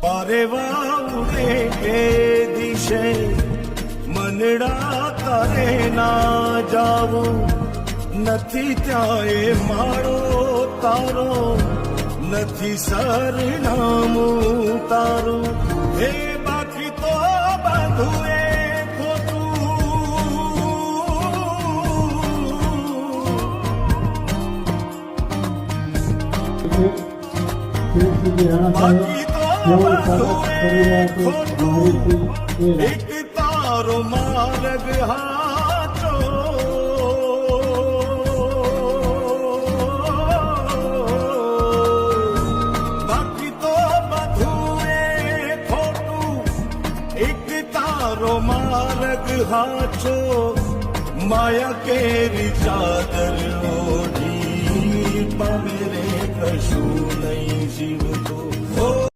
પારેવા ઉડે એ દિશે મનડા તારે ના જાવું નથી ત્યાં એ માળો તારો નથી સરનામું તારું હે બાકી તો બધું એ બાકી તો બધું એ ખોટું એક તારો માર્ગ હાચો બાકી તો બધું એ ખોટું એક તારો માર્ગ હાચો માયા કેરી ચાદર ઓઢી પામે રે કશું નહીં જીવતો